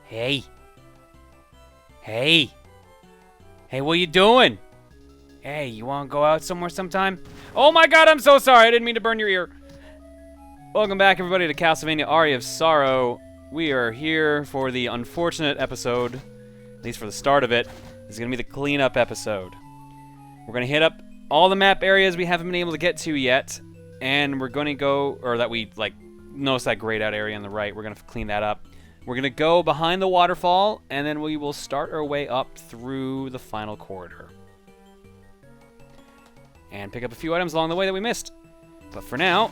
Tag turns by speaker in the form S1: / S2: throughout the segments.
S1: Hey. Hey. Hey, what you doing? Hey, you want to go out somewhere sometime? Oh my god, I'm so sorry. I didn't mean to burn your ear. Welcome back, everybody, to Castlevania Aria of Sorrow. We are here for the unfortunate episode, at least for the start of it. This is going to be the cleanup episode. We're going to hit up all the map areas we haven't been able to get to yet, and we're going to go, or that we, notice that grayed out area on the right. We're going to clean that up. We're going to go behind the waterfall, and then we will start our way up through the final corridor. And pick up a few items along the way that we missed. But for now,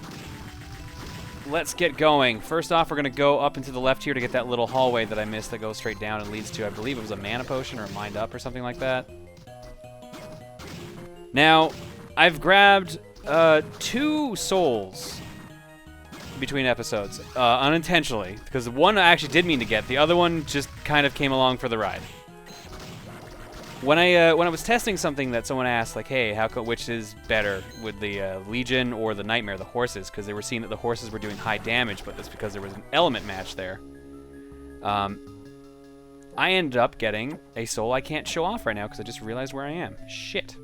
S1: let's get going. First off, we're going to go up into the left here to get that little hallway that I missed that goes straight down and leads to, I believe it was a mana potion or a mind up or something like that. Now, I've grabbed 2 souls between episodes, unintentionally, because the one I actually did mean to get. The other one just kind of came along for the ride. When I was testing something that someone asked, like, hey, which is better, with the Legion or the Nightmare, the horses, because they were seeing that the horses were doing high damage, but that's because there was an element match there. I ended up getting a soul I can't show off right now because I just realized where I am. Shit.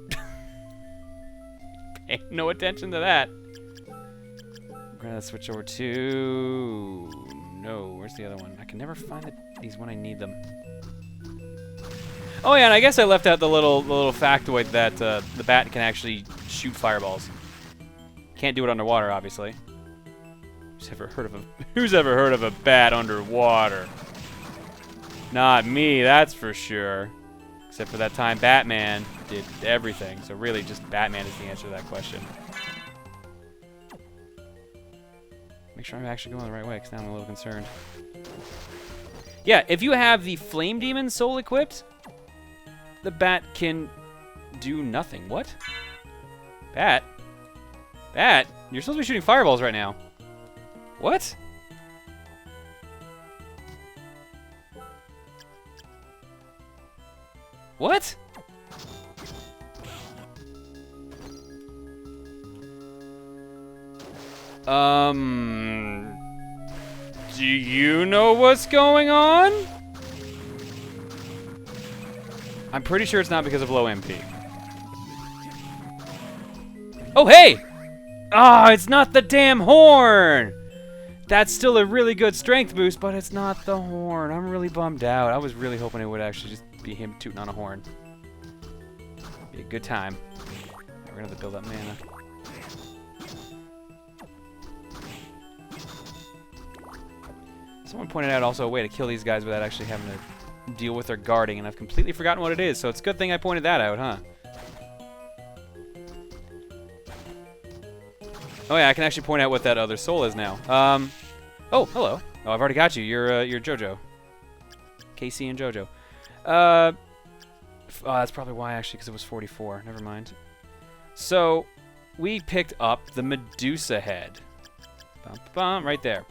S1: Pay no attention to that. We're gonna switch over to... No, where's the other one? I can never find these when I need them. Oh yeah, and I guess I left out the little factoid that the bat can actually shoot fireballs. Can't do it underwater, obviously. Who's ever heard of a bat underwater? Not me, that's for sure. Except for that time Batman did everything. So really, just Batman is the answer to that question. Make sure I'm actually going the right way, because now I'm a little concerned. Yeah, if you have the Flame Demon soul equipped, the bat can do nothing. What? Bat? Bat? You're supposed to be shooting fireballs right now. What? What? Do you know what's going on? I'm pretty sure it's not because of low MP. Oh, hey! Ah, it's not the damn horn! That's still a really good strength boost, but it's not the horn. I'm really bummed out. I was really hoping it would actually just be him tooting on a horn. Be a good time. We're gonna have to build up mana. Someone pointed out also a way to kill these guys without actually having to deal with their guarding, and I've completely forgotten what it is, so it's a good thing I pointed that out, huh? Oh yeah, I can actually point out what that other soul is now. Oh, hello. Oh, I've already got you. You're Jojo. KC and Jojo. Oh, that's probably why, actually, because it was 44. Never mind. So, we picked up the Medusa head. Bum, bum, right there.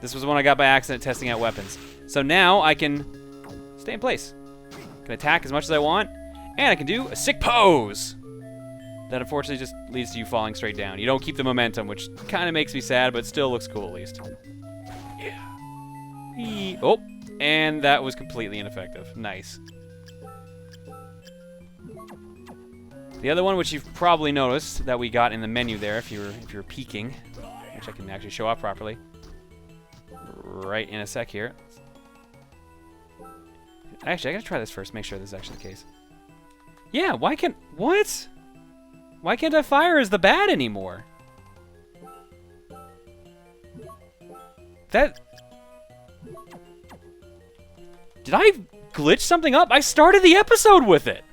S1: This was the one I got by accident testing out weapons. So now I can stay in place. I can attack as much as I want, and I can do a sick pose. That unfortunately just leads to you falling straight down. You don't keep the momentum, which kind of makes me sad, but still looks cool at least. Yeah. Oh, and that was completely ineffective. Nice. The other one, which you've probably noticed that we got in the menu there, if you're peeking, which I can actually show off properly. Right in a sec here. Actually, I gotta try this first, make sure this is actually the case. Yeah, what? Why can't I fire as the bat anymore? Did I glitch something up? I started the episode with it.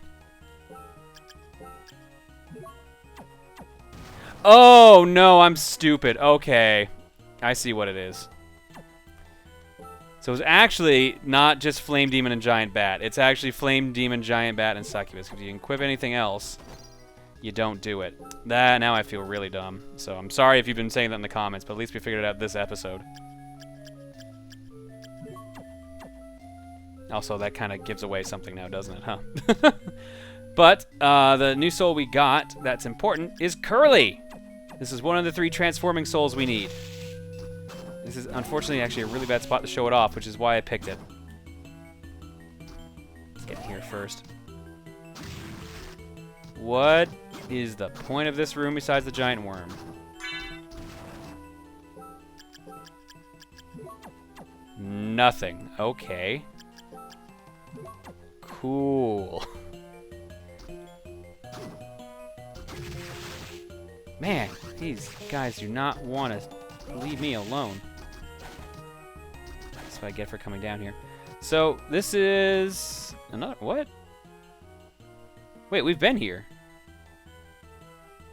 S1: Oh, no, I'm stupid. Okay. I see what it is. So it's actually not just Flame Demon and Giant Bat. It's actually Flame Demon, Giant Bat, and Succubus. If you can equip anything else, you don't do it. Now I feel really dumb. So I'm sorry if you've been saying that in the comments, but at least we figured it out this episode. Also, that kind of gives away something now, doesn't it, huh? But the new soul we got that's important is Curly. This is one of the 3 transforming souls we need. This is unfortunately actually a really bad spot to show it off, which is why I picked it. Get here first. What is the point of this room besides the giant worm? Nothing. Okay. Cool. Man, these guys do not want to leave me alone. That's what I get for coming down here. So, this is... another... what? Wait, we've been here.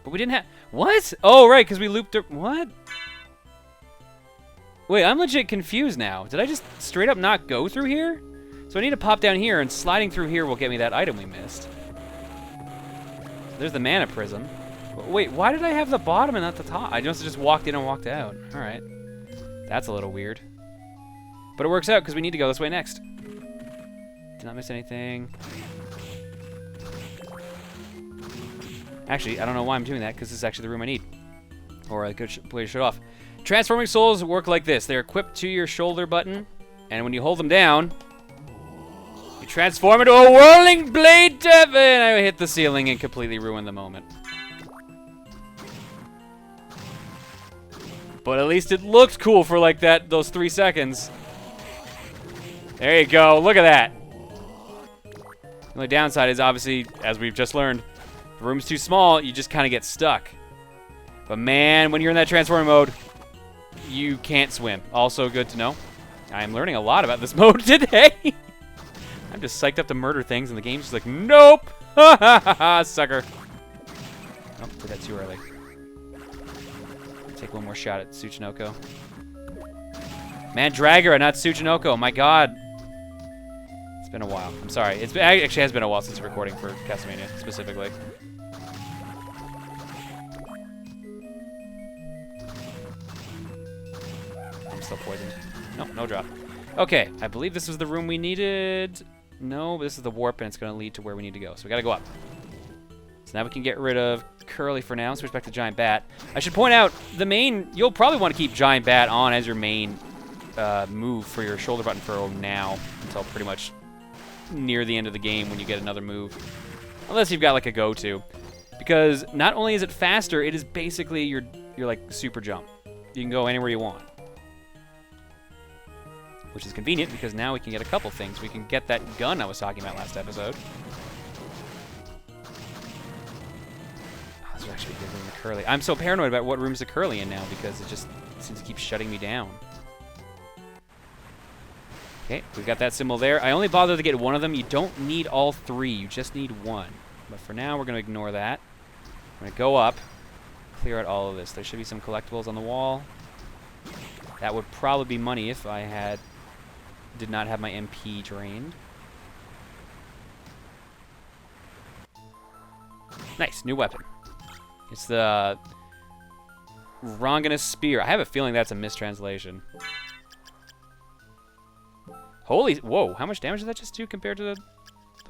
S1: But we didn't have... what? Oh, right, because we looped... what? Wait, I'm legit confused now. Did I just straight up not go through here? So I need to pop down here, and sliding through here will get me that item we missed. There's the mana prism. Wait, why did I have the bottom and not the top? I just walked in and walked out. All right. That's a little weird. But it works out because we need to go this way next. Did not miss anything. Actually, I don't know why I'm doing that, because this is actually the room I need. Or I could play your shit off. Transforming souls work like this. They're equipped to your shoulder button, and when you hold them down, you transform into a whirling blade and I hit the ceiling and completely ruin the moment. But at least it looked cool for like those 3 seconds. There you go. Look at that. The only downside is obviously, as we've just learned, the room's too small, you just kind of get stuck. But man, when you're in that transforming mode, you can't swim. Also good to know. I am learning a lot about this mode today. I'm just psyched up to murder things, and the game's just like, nope! Ha ha ha ha, sucker. Nope, did that too early. Take one more shot at Tsuchinoko. Man, Dragora, not Tsuchinoko. My god. It's been a while. I'm sorry. It actually has been a while since recording for Castlevania, specifically. I'm still poisoned. Nope, no drop. Okay, I believe this was the room we needed. No, but this is the warp, and it's going to lead to where we need to go. So we got to go up. So now we can get rid of Curly for now. Switch back to Giant Bat. I should point out, the main... you'll probably want to keep Giant Bat on as your main move for your shoulder button for now, until pretty much near the end of the game when you get another move. Unless you've got like a go-to. Because not only is it faster, it is basically your like super jump. You can go anywhere you want. Which is convenient because now we can get a couple things. We can get that gun I was talking about last episode. Oh, this is actually a good room to Curly. I'm so paranoid about what room's the Curly in now because it just seems to keep shutting me down. Okay, we've got that symbol there. I only bother to get one of them. You don't need all 3. You just need 1. But for now, we're going to ignore that. I'm going to go up, clear out all of this. There should be some collectibles on the wall. That would probably be money if I did not have my MP drained. Nice, new weapon. It's the Ronganus Spear. I have a feeling that's a mistranslation. Holy, whoa, how much damage did that just do compared to the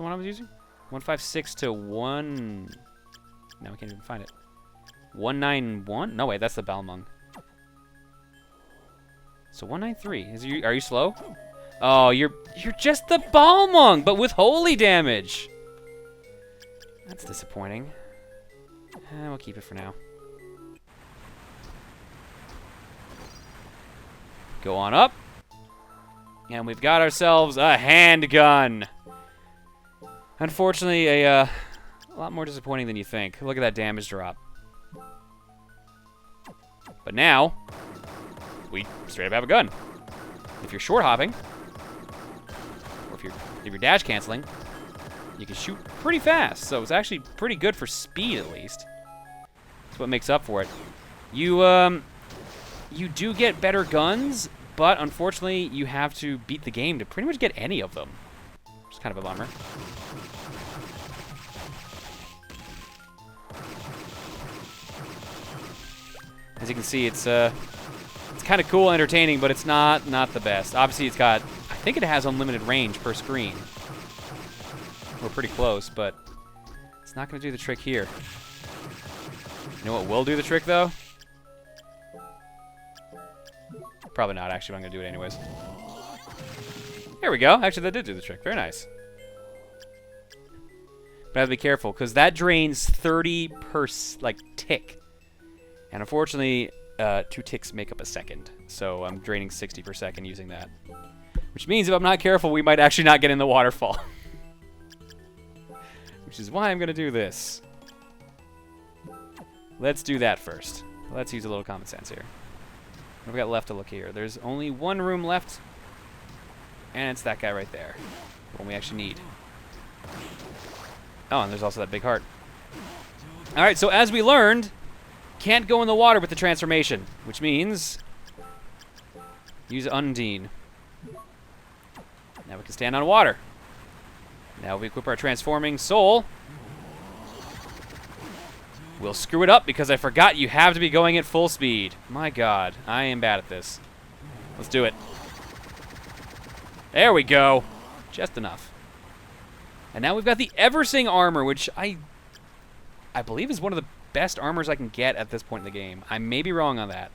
S1: one I was using? 156 to 1... no, we can't even find it. 191? No, wait, that's the Balmung. So 193. Are you slow? Oh, you're just the Balmung, but with holy damage. That's disappointing. We'll keep it for now. Go on up. And we've got ourselves a handgun. Unfortunately, a lot more disappointing than you think. Look at that damage drop. But now, we straight up have a gun. If you're short hopping, or if you're dash canceling, you can shoot pretty fast. So it's actually pretty good for speed, at least. That's what makes up for it. You do get better guns, but unfortunately, you have to beat the game to pretty much get any of them. Which is kind of a bummer. As you can see, it's kind of cool and entertaining, but it's not the best. Obviously, I think it has unlimited range per screen. We're pretty close, but it's not going to do the trick here. You know what will do the trick, though? Probably not, actually, but I'm going to do it anyways. There we go. Actually, that did do the trick. Very nice. But I have to be careful, because that drains 30 per, tick. And unfortunately, 2 ticks make up a second. So I'm draining 60 per second using that. Which means if I'm not careful, we might actually not get in the waterfall. Which is why I'm going to do this. Let's do that first. Let's use a little common sense here. What have we got left to look here? There's only one room left. And it's that guy right there. The one we actually need. Oh, and there's also that big heart. Alright, so as we learned, can't go in the water with the transformation. Which means... use Undine. Now we can stand on water. Now we equip our transforming soul. We'll screw it up because I forgot you have to be going at full speed. My god, I am bad at this. Let's do it. There we go. Just enough. And now we've got the Eversing armor, which I believe is one of the best armors I can get at this point in the game. I may be wrong on that.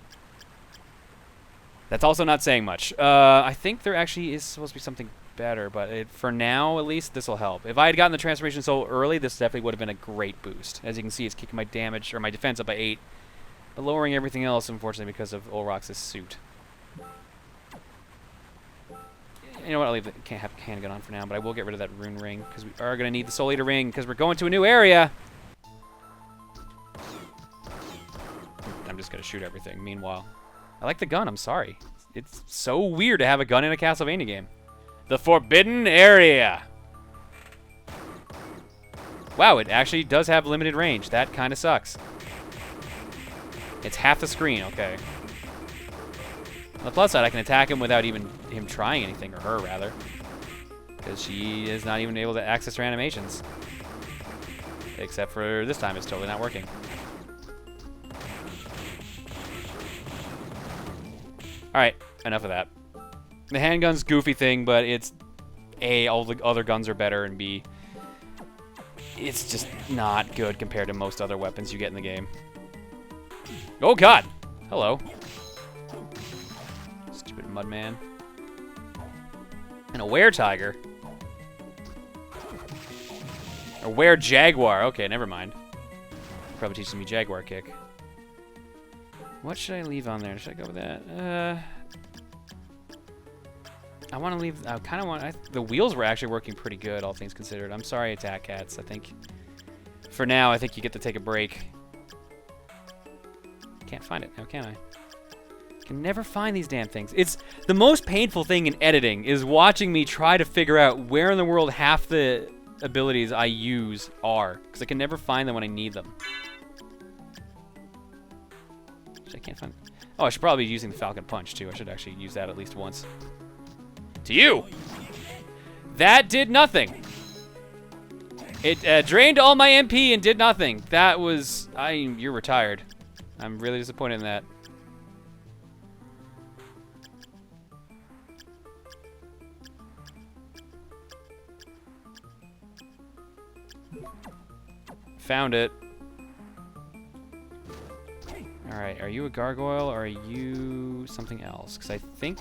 S1: That's also not saying much. I think there actually is supposed to be something better, but for now, at least, this will help. If I had gotten the transformation soul early, this definitely would have been a great boost. As you can see, it's kicking my damage, or my defense up by 8, but lowering everything else, unfortunately, because of Olrox's suit. You know what, I'll leave the handgun on for now, but I will get rid of that rune ring, because we are going to need the Soul Eater ring, because we're going to a new area. I'm just going to shoot everything, meanwhile. I like the gun, I'm sorry. It's so weird to have a gun in a Castlevania game. The Forbidden Area. Wow, it actually does have limited range. That kind of sucks. It's half the screen, okay. On the plus side, I can attack him without even him trying anything, or her, rather. Because she is not even able to access her animations. Except for this time, it's totally not working. Alright, enough of that. The handgun's goofy thing, but it's A, all the other guns are better, and B, it's just not good compared to most other weapons you get in the game. Oh god! Hello. Stupid mudman. And a were-tiger. A were-jaguar. Okay, never mind. Probably teaching me jaguar kick. What should I leave on there? Should I go with that? I want to leave... I kind of want... the wheels were actually working pretty good, all things considered. I'm sorry, Attack Cats. I think... for now, I think you get to take a break. Can't find it now, can I? Can never find these damn things. It's... the most painful thing in editing is watching me try to figure out where in the world half the abilities I use are. Because I can never find them when I need them. I can't find... oh, I should probably be using the Falcon Punch, too. I should actually use that at least once. To you! That did nothing. It drained all my MP and did nothing. That was... you're retired. I'm really disappointed in that. Found it. Alright, are you a gargoyle or are you something else? Because I think...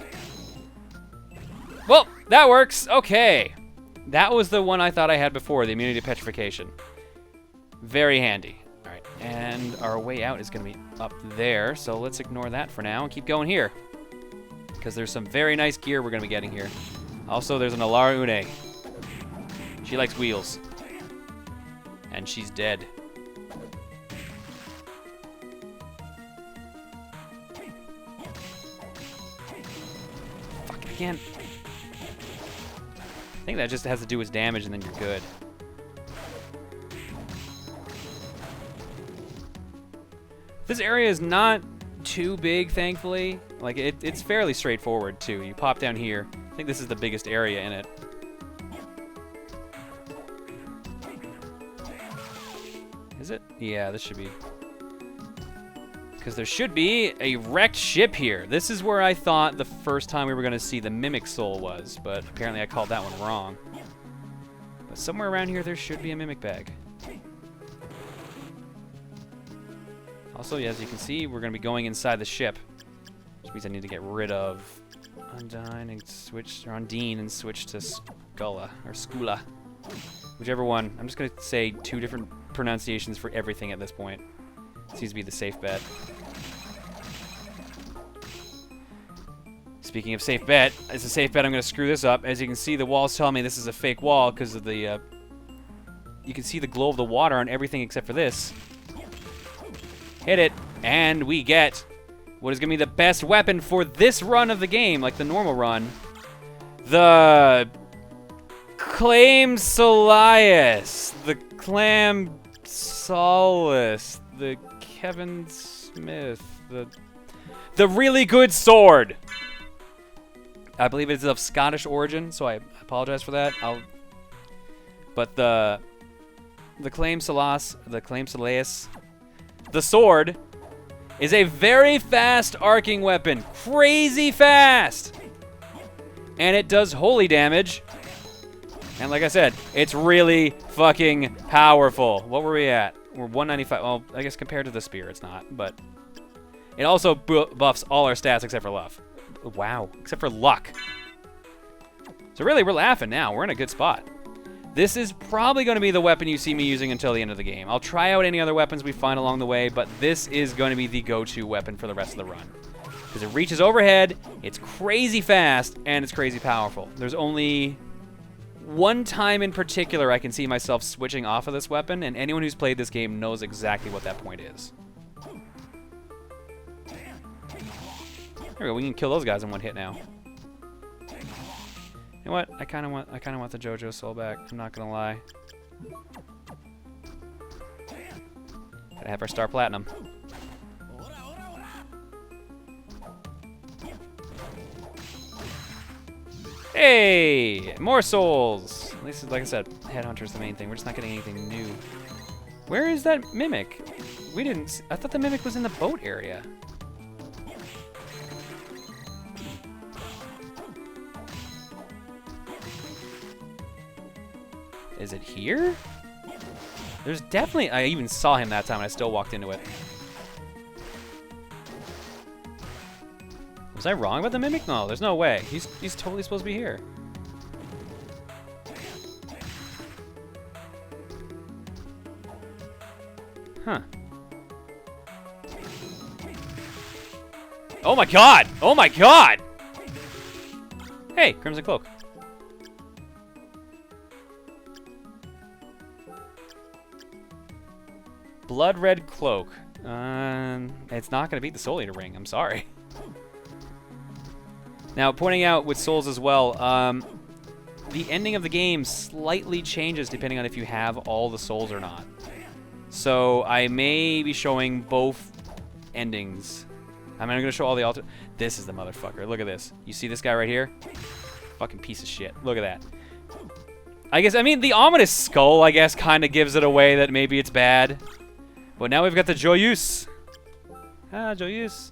S1: well, that works! Okay! That was the one I thought I had before, the immunity to petrification. Very handy. Alright, and our way out is going to be up there, so let's ignore that for now and keep going here. Because there's some very nice gear we're going to be getting here. Also, there's an Alara Une. She likes wheels. And she's dead. Again. I think that just has to do with damage and then you're good. This area is not too big, thankfully. Like, it's fairly straightforward, too. You pop down here. I think this is the biggest area in it. Is it? Yeah, this should be. Because there should be a wrecked ship here. This is where I thought the first time we were going to see the Mimic Soul was, but apparently I called that one wrong. But somewhere around here there should be a Mimic Bag. Also, as you can see, we're going to be going inside the ship. Which means I need to get rid of Undine and switch to Skula. Whichever one. I'm just going to say 2 different pronunciations for everything at this point. Seems to be the safe bet. Speaking of safe bet, it's a safe bet I'm going to screw this up. As you can see, the walls tell me this is a fake wall because of the... you can see the glow of the water on everything except for this. Hit it, and we get what is going to be the best weapon for this run of the game, like the normal run. The Claimh Solais. The Claimh Solais. The Kevin Smith. The really good sword. I believe it's of Scottish origin, so I apologize for that. But the Claimh Solais, the sword, is a very fast arcing weapon. Crazy fast! And it does holy damage. And like I said, it's really fucking powerful. What were we at? We're 195. Well, I guess compared to the spear, it's not. But it also buffs all our stats except for luck. Wow. Except for luck. So really, we're laughing now. We're in a good spot. This is probably going to be the weapon you see me using until the end of the game. I'll try out any other weapons we find along the way, but this is going to be the go-to weapon for the rest of the run. Because it reaches overhead, it's crazy fast, and it's crazy powerful. There's only one time in particular I can see myself switching off of this weapon, and anyone who's played this game knows exactly what that point is. There we go, we can kill those guys in one hit now. You know what? I kind of want the JoJo soul back. I'm not gonna lie. Gotta have our star platinum. Hey, more souls. At least, like I said, Headhunter's the main thing. We're just not getting anything new. Where is that mimic? We didn't. I thought the mimic was in the boat area. Is it here? There's definitely... I even saw him that time and I still walked into it. Was I wrong about the mimic? No, there's no way. He's totally supposed to be here. Huh. Oh my god! Oh my god! Hey, Crimson Cloak. Blood Red Cloak. It's not going to beat the Soul Eater ring. I'm sorry. Now, pointing out with souls as well, the ending of the game slightly changes depending on if you have all the souls or not. So I may be showing both endings. I'm going to show all the alter... This is the motherfucker. Look at this. You see this guy right here? Fucking piece of shit. Look at that. I mean, the ominous skull, I guess, kind of gives it away that maybe it's bad. But now we've got the Joyeuse. Ah, Joyeuse.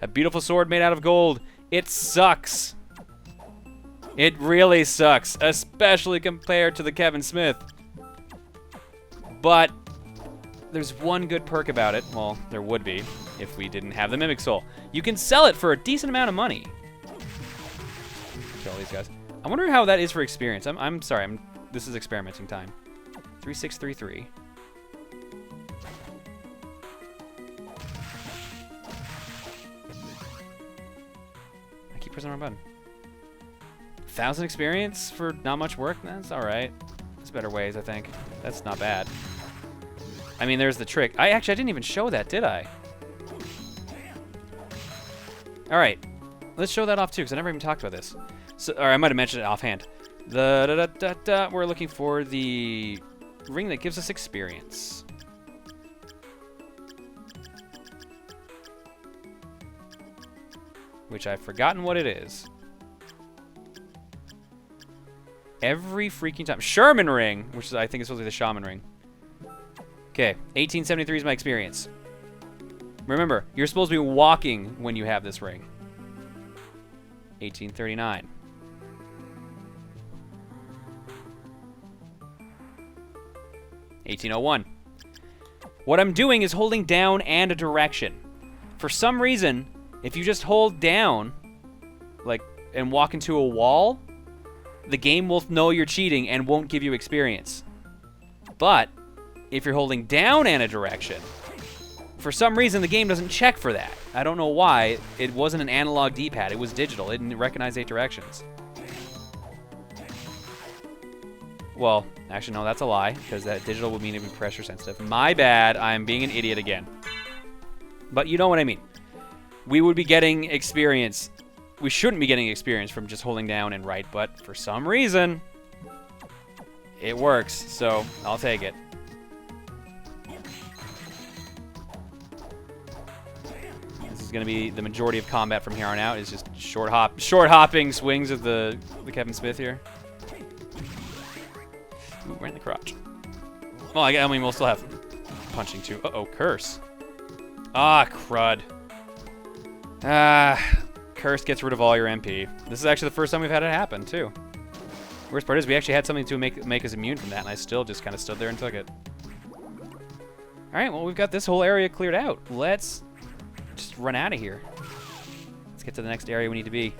S1: A beautiful sword made out of gold. It sucks. It really sucks, especially compared to the Kevin Smith. But there's one good perk about it. Well, there would be if we didn't have the Mimic Soul. You can sell it for a decent amount of money. Kill all these guys. I wonder how that is for experience. I'm sorry. This is experimenting time. 3633. Pressing the wrong button. 1,000 experience for not much work? That's alright. There's better ways, I think. That's not bad. I mean, there's the trick. I didn't even show that, did I? Alright. Let's show that off, too, because I never even talked about this. So, or I might have mentioned it offhand. We're looking for the ring that gives us experience. Which I've forgotten what it is. Every freaking time. Sherman ring, which is, I think is supposed to be the shaman ring. Okay, 1873 is my experience. Remember, you're supposed to be walking when you have this ring. 1839. $1801. What I'm doing is holding down and a direction. For some reason, if you just hold down, like, and walk into a wall, the game will know you're cheating and won't give you experience. But if you're holding down and a direction, for some reason the game doesn't check for that. I don't know why. It wasn't an analog D-pad. It was digital. It didn't recognize 8 directions. Well, actually, no, that's a lie, because that digital would mean it would be pressure sensitive. My bad. I'm being an idiot again. But you know what I mean. We would be getting experience. We shouldn't be getting experience from just holding down and right, but for some reason, it works, so I'll take it. This is going to be the majority of combat from here on out, is just short hopping swings of the Kevin Smith here. Ooh, right in the crotch. Well, I mean, we'll still have punching too. Uh-oh, curse. Ah, crud. Curse gets rid of all your MP. This is actually the first time we've had it happen, too. Worst part is we actually had something to make us immune from that, and I still just kind of stood there and took it. Alright, well, we've got this whole area cleared out. Let's just run out of here. Let's get to the next area we need to be.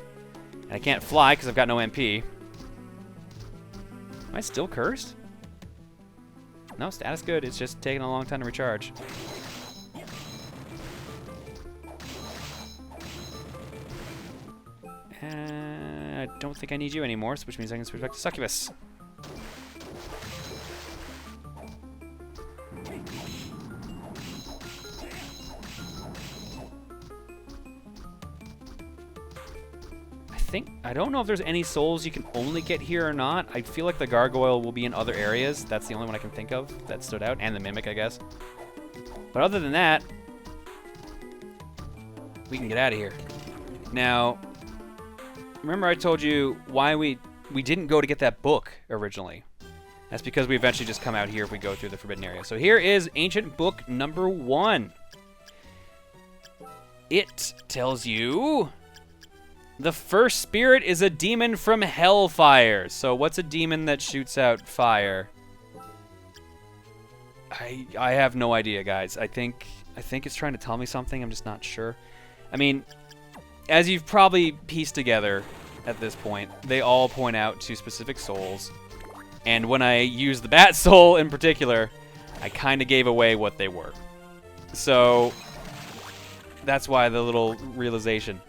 S1: And I can't fly because I've got no MP. Am I still cursed? No, status good. It's just taking a long time to recharge. I don't think I need you anymore, which means I can switch back to Succubus. I don't know if there's any souls you can only get here or not. I feel like the gargoyle will be in other areas. That's the only one I can think of that stood out, and the mimic, I guess. But other than that, we can get out of here. Now, remember I told you why we didn't go to get that book originally. That's because we eventually just come out here if we go through the forbidden area. So here is Ancient Book number 1. It tells you the first spirit is a demon from hellfire. So what's a demon that shoots out fire? I have no idea, guys. I think it's trying to tell me something. I'm just not sure. I mean, as you've probably pieced together at this point, they all point out to specific souls. And when I use the bat soul in particular, I kind of gave away what they were. So that's why the little realization.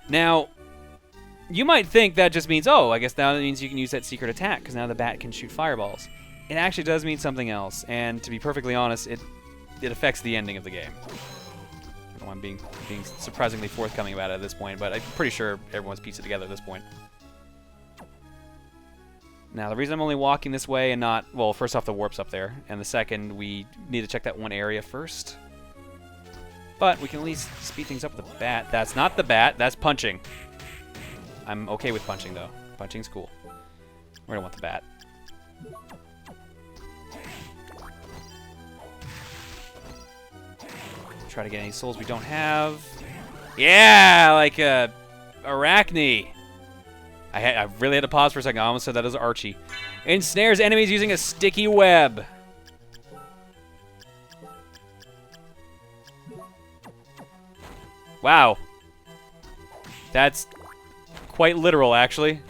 S1: Now, you might think that just means, oh, I guess now that means you can use that secret attack because now the bat can shoot fireballs. It actually does mean something else, and to be perfectly honest, it affects the ending of the game. I don't know, I'm being surprisingly forthcoming about it at this point, but I'm pretty sure everyone's pieced it together at this point. Now, the reason I'm only walking this way and not, well, first off, the warp's up there, and the second, we need to check that one area first. But we can at least speed things up with the bat. That's not the bat, that's punching. I'm okay with punching, though. Punching's cool. We don't want the bat. Try to get any souls we don't have. Yeah, like Arachne. I really had to pause for a second. I almost said that as Archie. Ensnares enemies using a sticky web. Wow. That's quite literal, actually.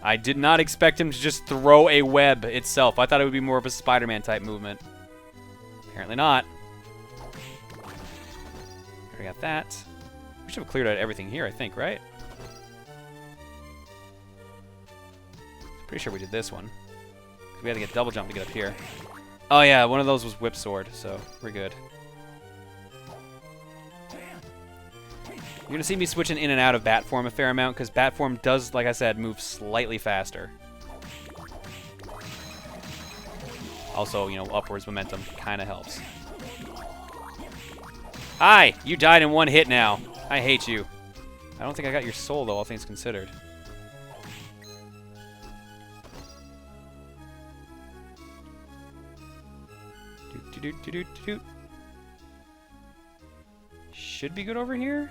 S1: I did not expect him to just throw a web itself. I thought it would be more of a Spider-Man type movement. Apparently not. Already got that. We should have cleared out everything here, I think, right? Pretty sure we did this one. We had to get double jump to get up here. Oh yeah, one of those was whip sword, so we're good. You're going to see me switching in and out of bat form a fair amount, because bat form does, like I said, move slightly faster. Also, you know, upwards momentum kind of helps. Hi! You died in one hit now. I hate you. I don't think I got your soul, though, all things considered. Should be good over here?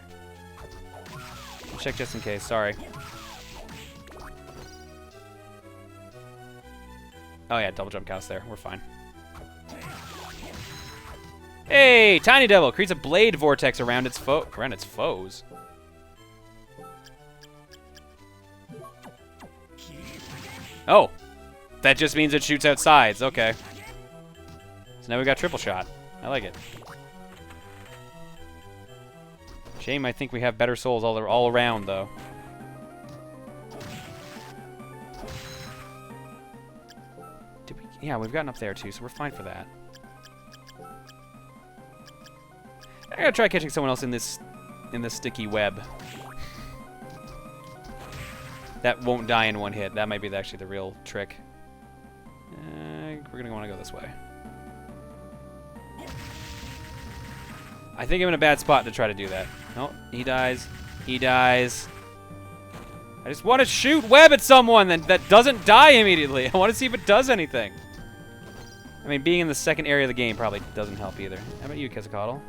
S1: I'll check just in case, sorry. Oh yeah, double jump counts there. We're fine. Hey, Tiny Devil creates a blade vortex around its foes. Oh. That just means it shoots out sides. Okay. So now we got triple shot. I like it. Shame, I think we have better souls all around, though. Yeah, we've gotten up there, too, so we're fine for that. I gotta try catching someone else in this sticky web. That won't die in one hit. That might be actually the real trick. We're gonna want to go this way. I think I'm in a bad spot to try to do that. No, he dies. He dies. I just want to shoot web at someone that doesn't die immediately. I want to see if it does anything. I mean, being in the second area of the game probably doesn't help either. How about you, Quetzalcoatl?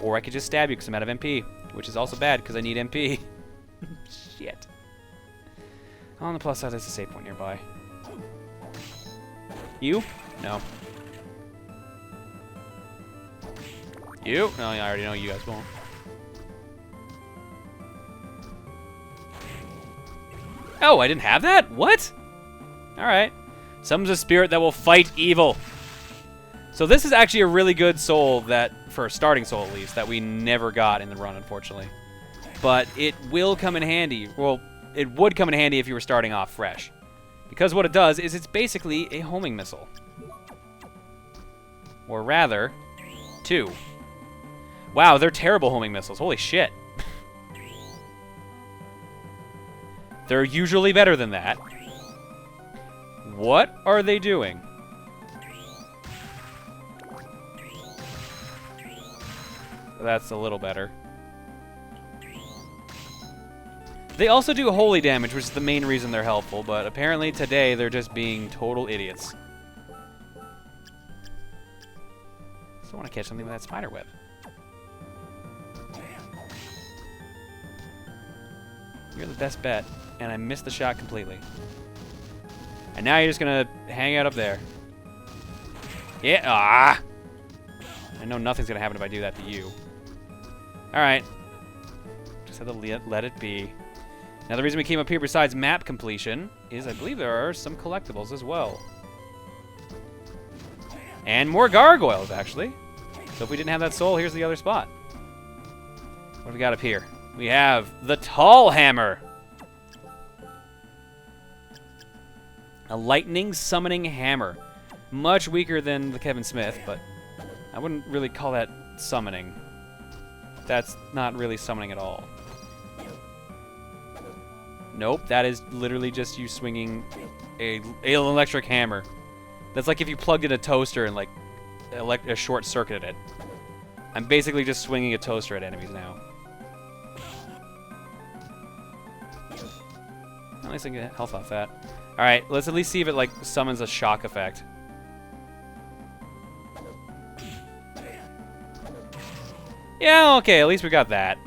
S1: Or I could just stab you because I'm out of MP, which is also bad because I need MP. Shit. On the plus side, there's a save point nearby. You? No. You? No, I already know you guys won't. Oh, I didn't have that? What? Alright. Summons a spirit that will fight evil. So this is actually a really good soul that, for a starting soul at least, that we never got in the run, unfortunately. But it will come in handy. Well, it would come in handy if you were starting off fresh. Because what it does is it's basically a homing missile. Or rather, 2. Wow, they're terrible homing missiles. Holy shit. They're usually better than that. What are they doing? That's a little better. They also do holy damage, which is the main reason they're helpful, but apparently today they're just being total idiots. Still want to catch something with that spider web. You're the best bet, and I missed the shot completely. And now you're just gonna hang out up there. Yeah, ah! I know nothing's gonna happen if I do that to you. Alright. Just have to let it be. Now the reason we came up here besides map completion is I believe there are some collectibles as well. And more gargoyles, actually. So if we didn't have that soul, here's the other spot. What have we got up here? We have the Tall Hammer. A lightning summoning hammer. Much weaker than the Kevin Smith, but I wouldn't really call that summoning. That's not really summoning at all. Nope, that is literally just you swinging an electric hammer. That's like if you plugged in a toaster and like short-circuited it. I'm basically just swinging a toaster at enemies now. At least I can get health off that. Alright, let's at least see if it like summons a shock effect. Yeah, okay, at least we got that.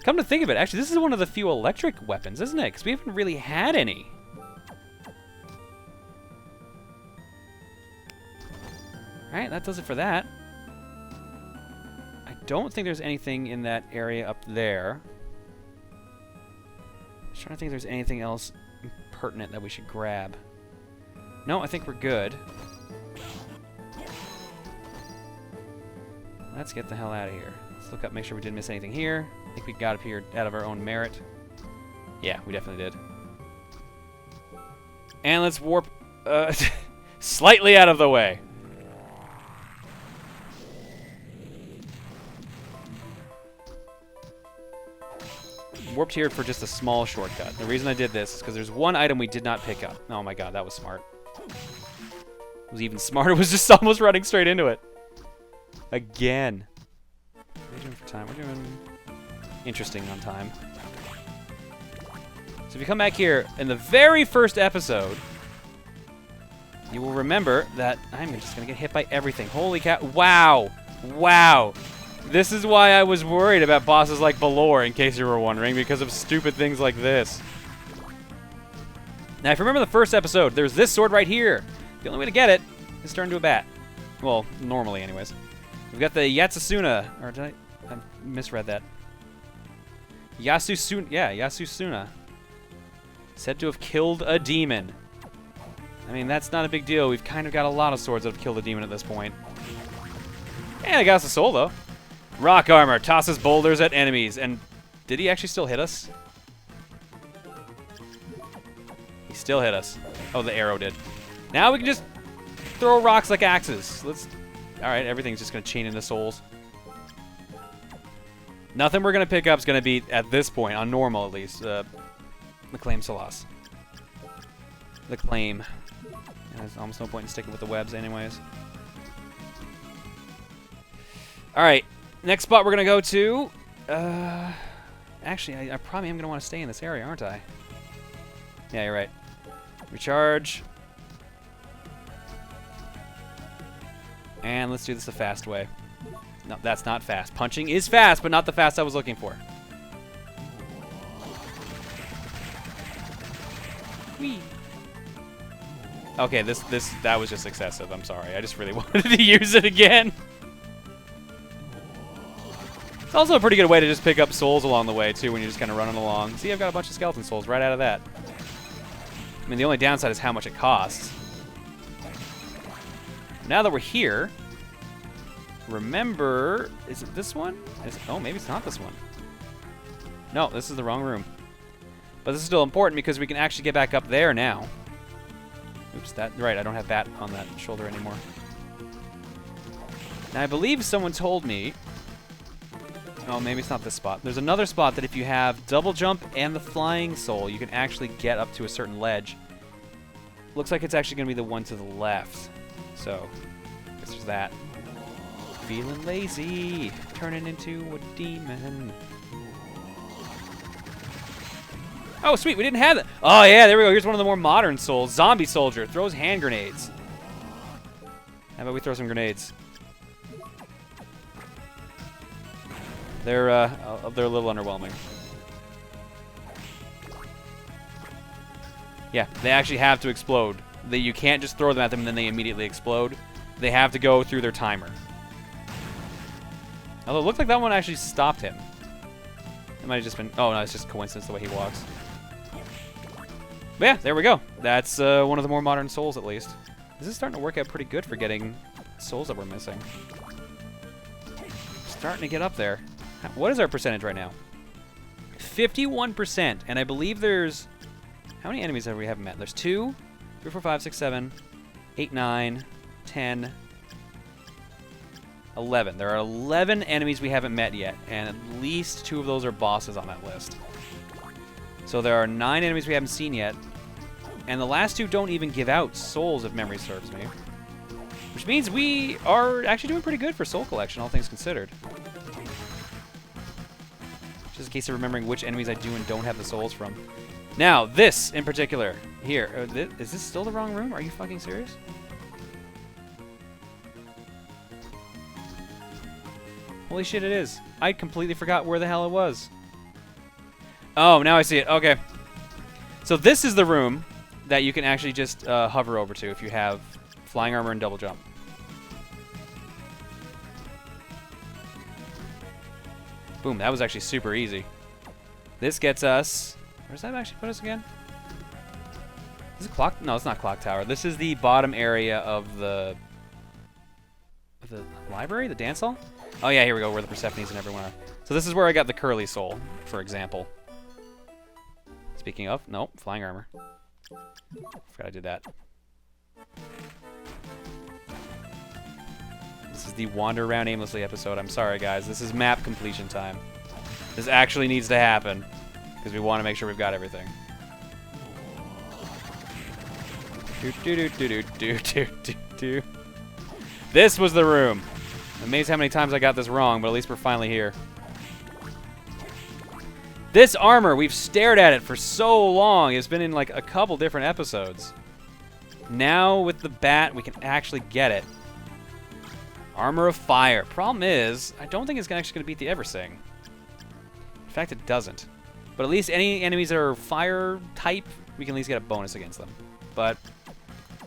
S1: Come to think of it, actually, this is one of the few electric weapons, isn't it? Because we haven't really had any. Alright, that does it for that. I don't think there's anything in that area up there. I'm trying to think if there's anything else pertinent that we should grab. No, I think we're good. Let's get the hell out of here. Let's look up, make sure we didn't miss anything here. I think we got up here out of our own merit. Yeah, we definitely did. And let's warp slightly out of the way. Warped here for just a small shortcut. The reason I did this is because there's one item we did not pick up. Oh my god, that was smart. It was even smarter. It was just almost running straight into it. Again. What are we doing for time? We're doing interesting on time. So if you come back here in the very first episode, you will remember that I'm just going to get hit by everything. Holy cow. Wow. Wow. This is why I was worried about bosses like Balor, in case you were wondering, because of stupid things like this. Now, if you remember the first episode, there's this sword right here. The only way to get it is turn into a bat. Well, normally, anyways. We've got the Yatsusuna, or did I misread that? Yasusuna, yeah, Yasusuna. Said to have killed a demon. I mean, that's not a big deal. We've kind of got a lot of swords that have killed a demon at this point. And I got us a soul, though. Rock armor. Tosses boulders at enemies. And did he actually still hit us? He still hit us. Oh, the arrow did. Now we can just throw rocks like axes. Let's... Alright, everything's just going to chain into souls. Nothing we're going to pick up is going to be, at this point, on normal at least, the Claimh Solais. The Claimh. And there's almost no point in sticking with the webs anyways. Alright, next spot we're going to go to... actually, I probably am going to want to stay in this area, aren't I? Yeah, you're right. Recharge. And let's do this the fast way. No, that's not fast. Punching is fast, but not the fast I was looking for. Whee. Okay, that was just excessive. I'm sorry. I just really wanted to use it again. It's also a pretty good way to just pick up souls along the way, too, when you're just kind of running along. See, I've got a bunch of skeleton souls right out of that. I mean, the only downside is how much it costs. Now that we're here, remember, is it this one? Oh, maybe it's not this one. No, this is the wrong room. But this is still important because we can actually get back up there now. Oops, right, I don't have bat on that shoulder anymore. Now, I believe someone told me... Oh, maybe it's not this spot. There's another spot that if you have double jump and the flying soul, you can actually get up to a certain ledge. Looks like it's actually going to be the one to the left. So, I guess there's that. Feeling lazy, turning into a demon. Oh, sweet, we didn't have that. Oh, yeah, there we go. Here's one of the more modern souls. Zombie soldier throws hand grenades. How about we throw some grenades? They're a little underwhelming. Yeah, they actually have to explode. You can't just throw them at them and then they immediately explode. They have to go through their timer. Although it looked like that one actually stopped him. It might have just been... Oh, no, it's just coincidence the way he walks. But yeah, there we go. That's one of the more modern souls, at least. This is starting to work out pretty good for getting souls that we're missing. Starting to get up there. What is our percentage right now? 51%. And I believe there's... How many enemies have we haven't met? There's 2, 3, 4, 5, 6, 7, 8, 9, 10, 11. There are 11 enemies we haven't met yet, and at least 2 of those are bosses on that list. So there are 9 enemies we haven't seen yet, and the last 2 don't even give out souls if memory serves me. Which means we are actually doing pretty good for soul collection, all things considered. Just in case of remembering which enemies I do and don't have the souls from. Now, this in particular. Here. Is this still the wrong room? Are you fucking serious? Holy shit, it is. I completely forgot where the hell it was. Oh, now I see it. Okay. So this is the room that you can actually just hover over to if you have flying armor and double jump. Boom, that was actually super easy. This gets us... Where does that actually put us again? Is it clock? No, it's not clock tower. This is the bottom area of the library, the dance hall? Oh yeah, here we go, where the Persephones and everyone are. So this is where I got the curly soul, for example. Speaking of, nope, flying armor. Forgot I did that. This is the wander around aimlessly episode. I'm sorry, guys. This is map completion time. This actually needs to happen. Because we want to make sure we've got everything. This was the room. Amazed how many times I got this wrong, but at least we're finally here. This armor, we've stared at it for so long. It's been in like a couple different episodes. Now with the bat, we can actually get it. Armor of fire. Problem is, I don't think it's actually going to beat the Eversing. In fact, it doesn't. But at least any enemies that are fire type, we can at least get a bonus against them. But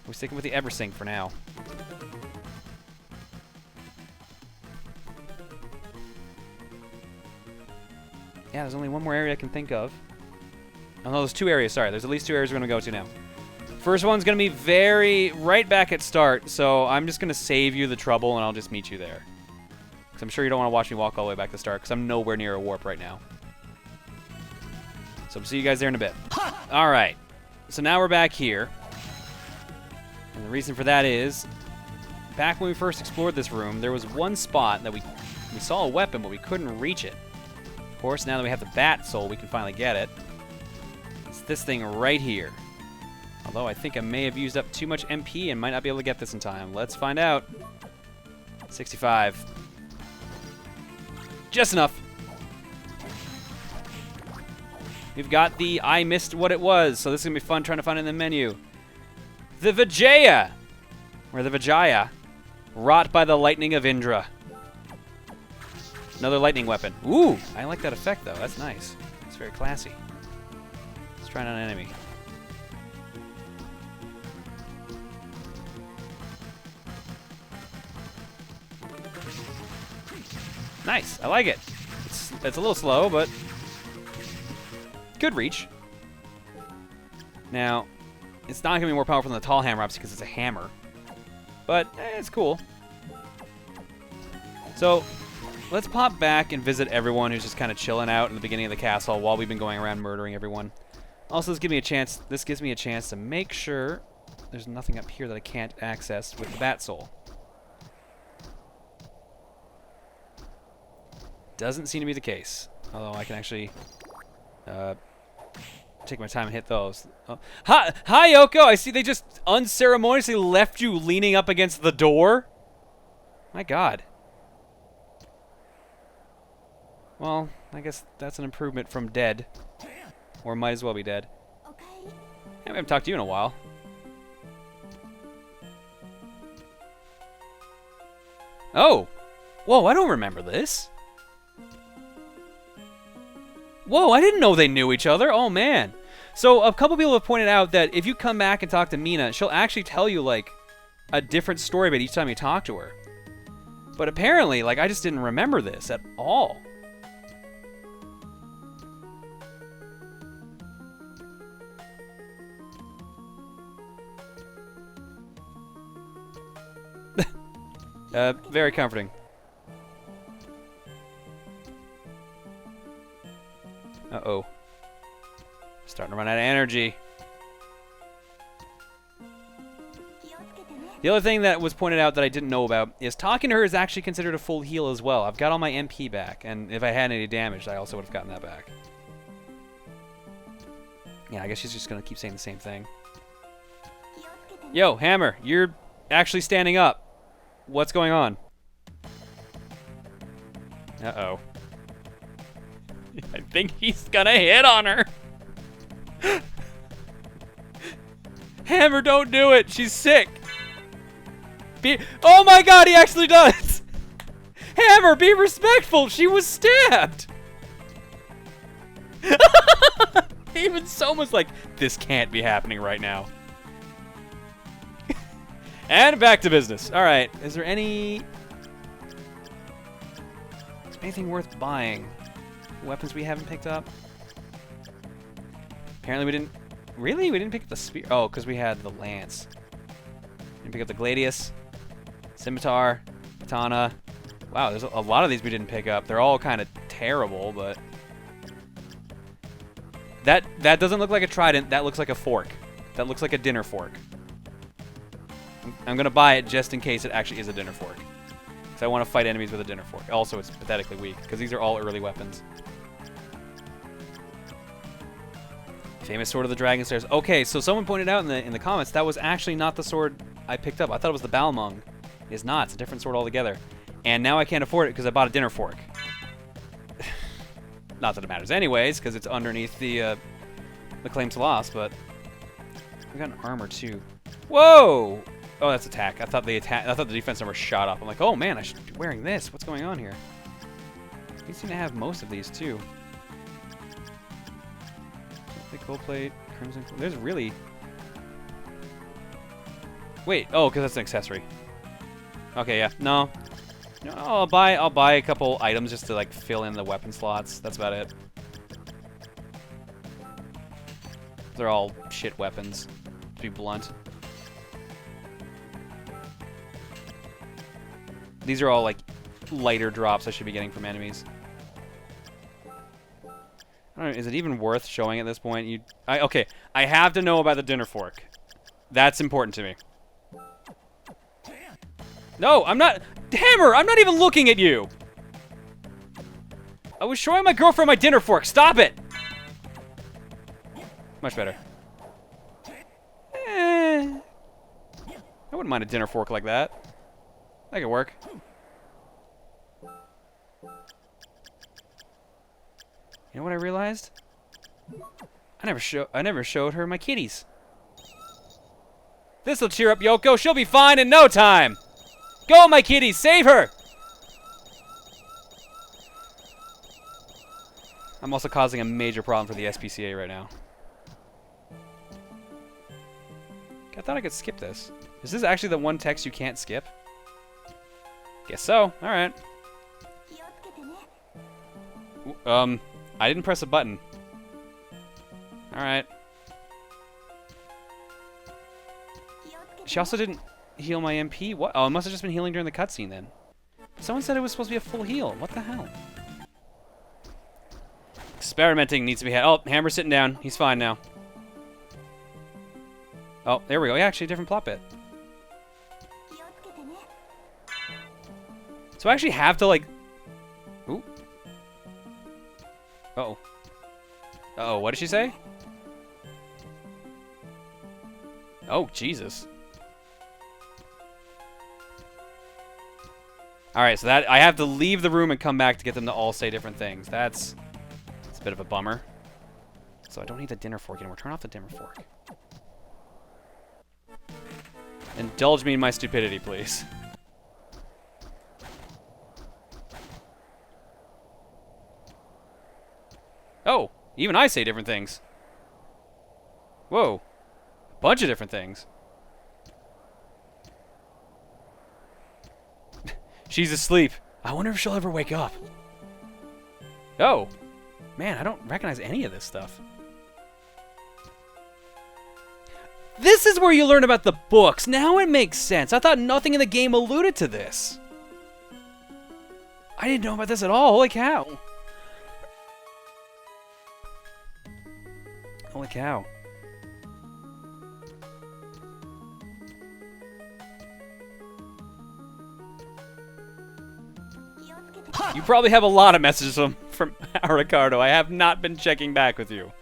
S1: we're sticking with the Eversing for now. Yeah, there's only one more area I can think of. Oh, no, there's 2 areas. Sorry, there's at least 2 areas we're going to go to now. First one's going to be right back at start, so I'm just going to save you the trouble, and I'll just meet you there. Because I'm sure you don't want to watch me walk all the way back to start, because I'm nowhere near a warp right now. So I'll see you guys there in a bit. All right. So now we're back here. And the reason for that is, back when we first explored this room, there was one spot that we saw a weapon, but we couldn't reach it. Of course, now that we have the bat soul, we can finally get it. It's this thing right here. Although I think I may have used up too much MP and might not be able to get this in time. Let's find out. 65. Just enough. We've got the I missed what it was, so this is going to be fun trying to find it in the menu. The Vijaya, or the Vijaya, wrought by the lightning of Indra. Another lightning weapon. Ooh, I like that effect though. That's nice. It's very classy. Let's try it on an enemy. Nice. I like it. It's a little slow, but good reach. Now, it's not going to be more powerful than the tall hammer, obviously, because it's a hammer. But it's cool. So, let's pop back and visit everyone who's just kind of chilling out in the beginning of the castle while we've been going around murdering everyone. Also, this gives me a chance to make sure there's nothing up here that I can't access with the bat soul. Doesn't seem to be the case. Although I can actually take my time and hit those. Oh. Hi, Yoko! I see they just unceremoniously left you leaning up against the door. My God. Well, I guess that's an improvement from dead. Or might as well be dead. Okay. We haven't talked to you in a while. Oh! Whoa, I don't remember this. Whoa, I didn't know they knew each other. Oh, man. So a couple people have pointed out that if you come back and talk to Mina, she'll actually tell you, like, a different story about each time you talk to her. But apparently, like, I just didn't remember this at all. Very comforting. Uh-oh. Starting to run out of energy. The other thing that was pointed out that I didn't know about is talking to her is actually considered a full heal as well. I've got all my MP back, and if I had any damage, I also would have gotten that back. Yeah, I guess she's just going to keep saying the same thing. Yo, Hammer, you're actually standing up. What's going on? Uh-oh. I think he's gonna hit on her. Hammer, don't do it. She's sick. Oh my God, he actually does. Hammer, be respectful. She was stabbed. Even Soma's like, this can't be happening right now. And back to business. All right. Is there anything worth buying? Weapons we haven't picked up? Apparently we didn't. Really? We didn't pick up the spear. Oh, because we had the lance. Didn't pick up the gladius, scimitar, katana. Wow, there's a lot of these we didn't pick up. They're all kind of terrible, but that doesn't look like a trident. That looks like a fork. That looks like a dinner fork. I'm gonna buy it just in case it actually is a dinner fork. Because I want to fight enemies with a dinner fork. Also, it's pathetically weak, because these are all early weapons. Famous Sword of the Dragon Stairs. Okay, so someone pointed out in the comments that was actually not the sword I picked up. I thought it was the Balmung. It is not. It's a different sword altogether. And now I can't afford it because I bought a dinner fork. Not that it matters anyways, because it's underneath the Claimh Solais, but we got an armor too. Whoa! Oh, that's attack. I thought the defense number shot up. I'm like, oh man, I should be wearing this. What's going on here? You seem to have most of these too. Gold plate, crimson. There's really. Wait. Oh, because that's an accessory. Okay. Yeah. No. No. I'll buy a couple items just to like fill in the weapon slots. That's about it. They're all shit weapons, to be blunt. These are all, like, lighter drops I should be getting from enemies. I don't know, is it even worth showing at this point? Okay, I have to know about the dinner fork. That's important to me. No, I'm not... Hammer, I'm not even looking at you! I was showing my girlfriend my dinner fork. Stop it! Much better. I wouldn't mind a dinner fork like that. That could work. You know what I realized? I never showed her my kitties. This'll cheer up Yoko. She'll be fine in no time. Go, my kitties, save her! I'm also causing a major problem for the SPCA right now. I thought I could skip this. Is this actually the one text you can't skip? Guess so. Alright. I didn't press a button. Alright. She also didn't heal my MP? What? Oh, it must have just been healing during the cutscene then. Someone said it was supposed to be a full heal. What the hell? Experimenting needs to be had. Oh, Hammer's sitting down. He's fine now. Oh, there we go. Yeah, actually a different plot bit. So I actually have to, like... Ooh. Uh-oh. Uh-oh, what did she say? Oh, Jesus. Alright, so that... I have to leave the room and come back to get them to all say different things. That's a bit of a bummer. So I don't need the dinner fork anymore. Turn off the dinner fork. Indulge me in my stupidity, please. Oh, even I say different things. Whoa. A bunch of different things. She's asleep. I wonder if she'll ever wake up. Oh. Man, I don't recognize any of this stuff. This is where you learn about the books. Now it makes sense. I thought nothing in the game alluded to this. I didn't know about this at all. Holy cow. Holy cow. You probably have a lot of messages from Ricardo. I have not been checking back with you.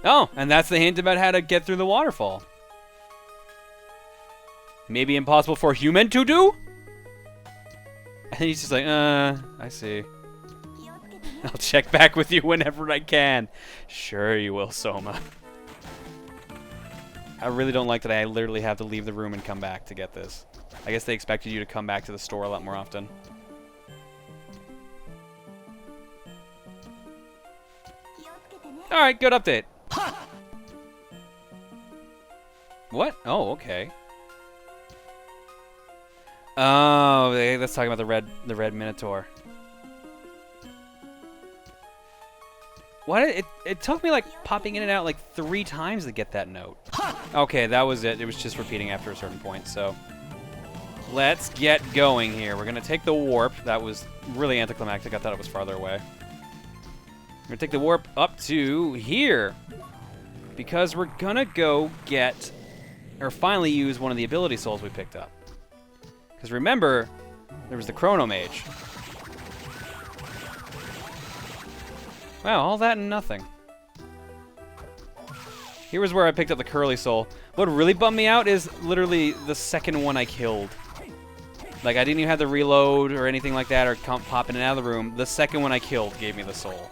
S1: Oh, and that's the hint about how to get through the waterfall. Maybe impossible for a human to do? And he's just like, I see. I'll check back with you whenever I can. Sure you will, Soma. I really don't like that I literally have to leave the room and come back to get this. I guess they expected you to come back to the store a lot more often. Alright, good update. What? Oh, okay. Oh, let's talk about the red Minotaur. What? It took me like popping in and out like 3 times to get that note. Okay, that was it. It was just repeating after a certain point. So let's get going here. We're gonna take the warp. That was really anticlimactic. I thought it was farther away. We're gonna take the warp up to here because we're gonna go get or finally use one of the ability souls we picked up. Because remember, there was the Chrono Mage. Wow, all that and nothing. Here was where I picked up the Curly Soul. What really bummed me out is literally the second one I killed. Like, I didn't even have to reload or anything like that or pop in and out of the room. The second one I killed gave me the soul.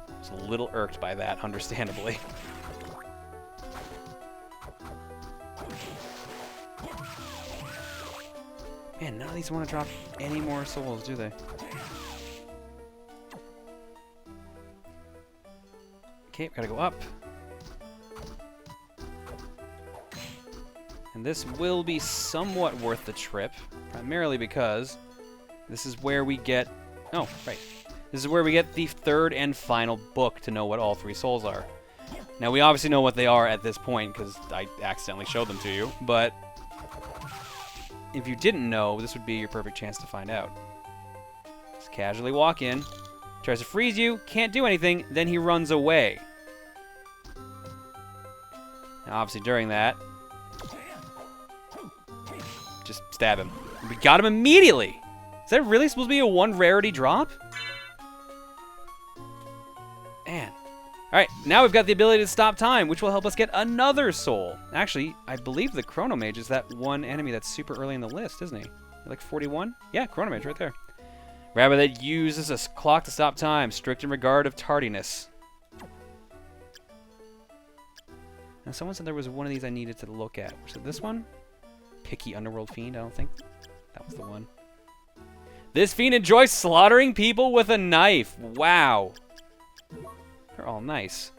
S1: I was a little irked by that, understandably. Man, none of these want to drop any more souls, do they? Okay, gotta go up. And this will be somewhat worth the trip, primarily because this is where we get Oh, right. This is where we get the third and final book to know what all 3 souls are. Now, we obviously know what they are at this point, because I accidentally showed them to you, but if you didn't know, this would be your perfect chance to find out. Just casually walk in, tries to freeze you, can't do anything, then he runs away. Now, obviously, during that, just stab him. We got him immediately! Is that really supposed to be a 1 rarity drop? Man. Alright, now we've got the ability to stop time, which will help us get another soul. Actually, I believe the Chrono Mage is that one enemy that's super early in the list, isn't he? Like 41? Yeah, Chrono Mage right there. Rabbit that uses a clock to stop time, strict in regard of tardiness. Now, someone said there was one of these I needed to look at. Was it this one? Picky Underworld Fiend, I don't think that was the one. This fiend enjoys slaughtering people with a knife. Wow. They're all nice.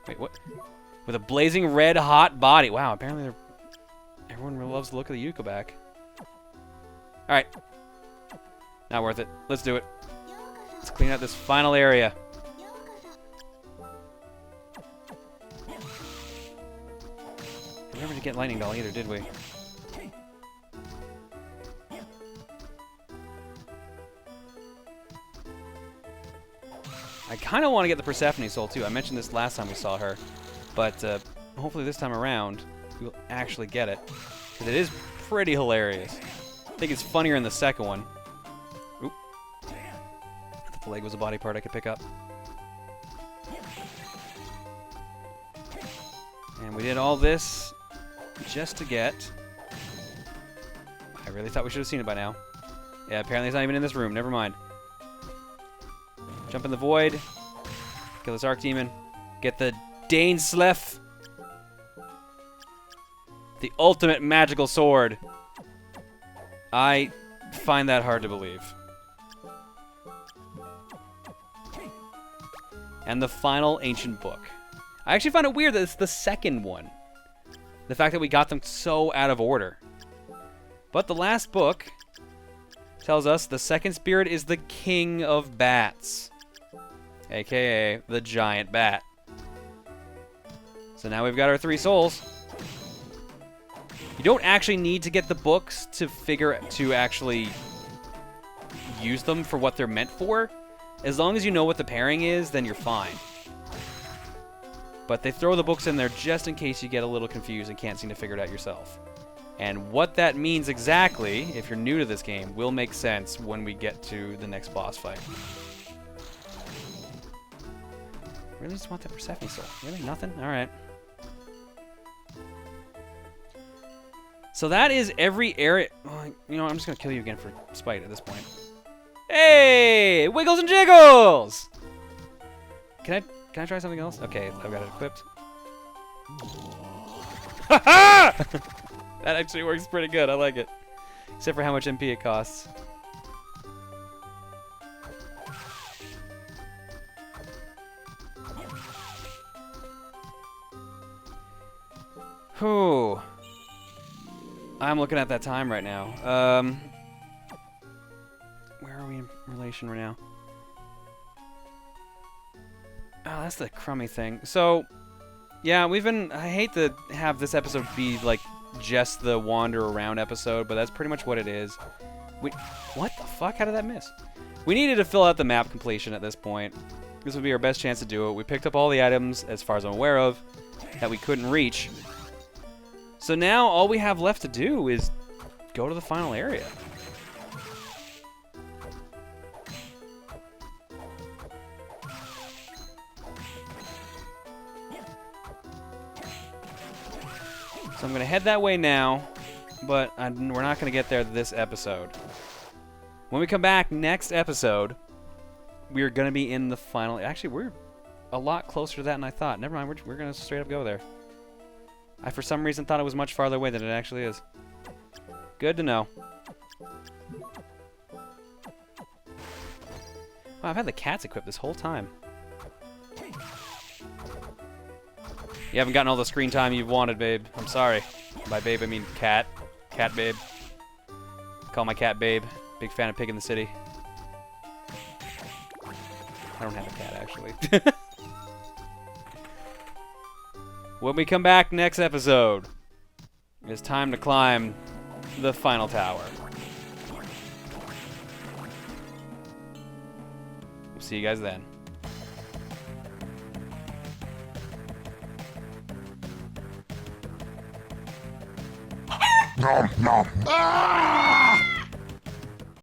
S1: Wait, what? With a blazing red hot body. Wow, apparently everyone really loves the look of the Yuko back. Alright. Not worth it. Let's do it. Let's clean out this final area. We never did get Lightning Doll either, did we? I kind of want to get the Persephone Soul, too. I mentioned this last time we saw her. But hopefully this time around, we'll actually get it. Because it is pretty hilarious. I think it's funnier in the second one. Oop. I thought the leg was a body part I could pick up. And we did all this just to get... I really thought we should have seen it by now. Yeah, apparently it's not even in this room. Never mind. Jump in the void. Kill this Archdemon. Get the Daneslef. The ultimate magical sword. I find that hard to believe. And the final ancient book. I actually find it weird that it's the second one. The fact that we got them so out of order. But the last book tells us the second spirit is the King of Bats. AKA the giant bat. So now we've got our 3 souls. You don't actually need to get the books to actually use them for what they're meant for. As long as you know what the pairing is, then you're fine. But they throw the books in there just in case you get a little confused and can't seem to figure it out yourself. And what that means exactly, if you're new to this game, will make sense when we get to the next boss fight. Really just want that Persephone Soul. Really? Nothing? Alright. So that is every area... Oh, you know what? I'm just going to kill you again for spite at this point. Hey! Wiggles and jiggles! Can I try something else? Okay, I've got it equipped. Ha-ha! That actually works pretty good. I like it. Except for how much MP it costs. Whew. I'm looking at that time right now. Where are we in relation right now? Oh, that's the crummy thing. So, yeah, I hate to have this episode be, like, just the wander around episode, but that's pretty much what it is. What the fuck? How did that miss? We needed to fill out the map completion at this point. This would be our best chance to do it. We picked up all the items, as far as I'm aware of, that we couldn't reach. So now all we have left to do is go to the final area. So I'm going to head that way now, but we're not going to get there this episode. When we come back next episode, we're going to be in the final... Actually, we're a lot closer to that than I thought. Never mind, we're going to straight up go there. I, for some reason, thought it was much farther away than it actually is. Good to know. Wow, I've had the cats equipped this whole time. You haven't gotten all the screen time you've wanted, babe. I'm sorry. By babe, I mean cat. Cat babe. Call my cat babe. Big fan of Pig in the City. I don't have a cat, actually. When we come back next episode, it's time to climb the final tower. We'll see you guys then.
S2: Nom nom. Ah!